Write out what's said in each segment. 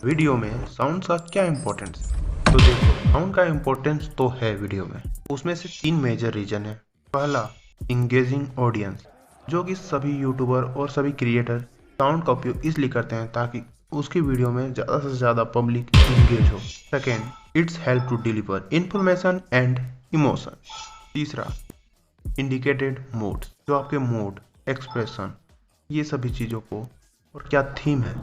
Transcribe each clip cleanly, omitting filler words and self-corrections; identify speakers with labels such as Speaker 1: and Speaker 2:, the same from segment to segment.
Speaker 1: Video में sound का क्या इम्पोर्टेंस है। तो देखो, साउंड का इम्पोर्टेंस तो है वीडियो में। उसमें से 3 मेजर रीजन है। पहला, इंगेजिंग ऑडियंस, जो कि सभी यूट्यूबर और सभी क्रिएटर साउंड का उपयोग इसलिए करते हैं ताकि उसकी वीडियो में ज़्यादा से ज़्यादा पब्लिक इंगेज हो। Second, it's help to deliver information and emotion. तीसरा, इंडिकेटेड मूड, जो आपके मूड, एक्सप्रेशन, ये सभी चीज़ों को, और क्या थीम है,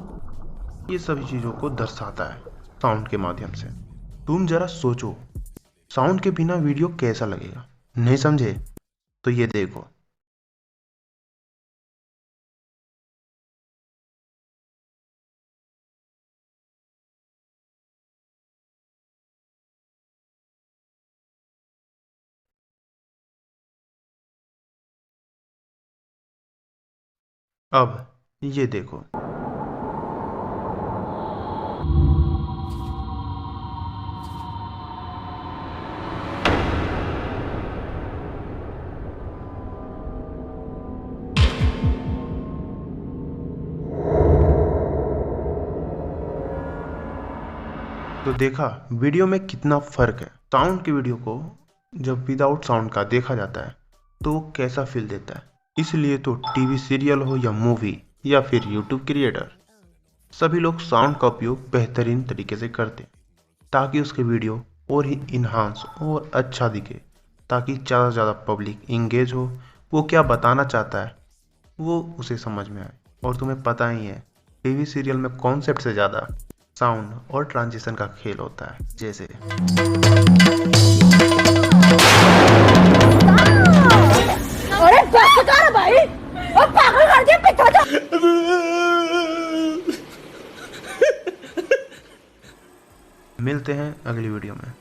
Speaker 1: ये सभी चीज़ों को दर्शाता है साउंड के माध्यम से। तुम जरा सोचो, साउंड के बिना वीडियो कैसा लगेगा। नहीं समझे? तो ये देखो। अब ये देखो। तो देखा वीडियो में कितना फर्क है। साउंड की वीडियो को जब विदाउट साउंड का देखा जाता है तो वो कैसा फील देता है। इसलिए तो टीवी सीरियल हो या मूवी या फिर यूट्यूब क्रिएटर, सभी लोग साउंड का उपयोग बेहतरीन तरीके से करते हैं ताकि उसके वीडियो और ही इन्हांस और अच्छा दिखे, ताकि ज़्यादा से ज़्यादा पब्लिक इंगेज हो। वो क्या बताना चाहता है वो उसे समझ में आए। और तुम्हें पता ही है, टीवी सीरियल में कॉन्सेप्ट से ज़्यादा साउंड और ट्रांजिशन का खेल होता है। जैसे
Speaker 2: अरे बस कर भाई, अब पागल कर दिया पिता जा।
Speaker 1: मिलते हैं अगली वीडियो में।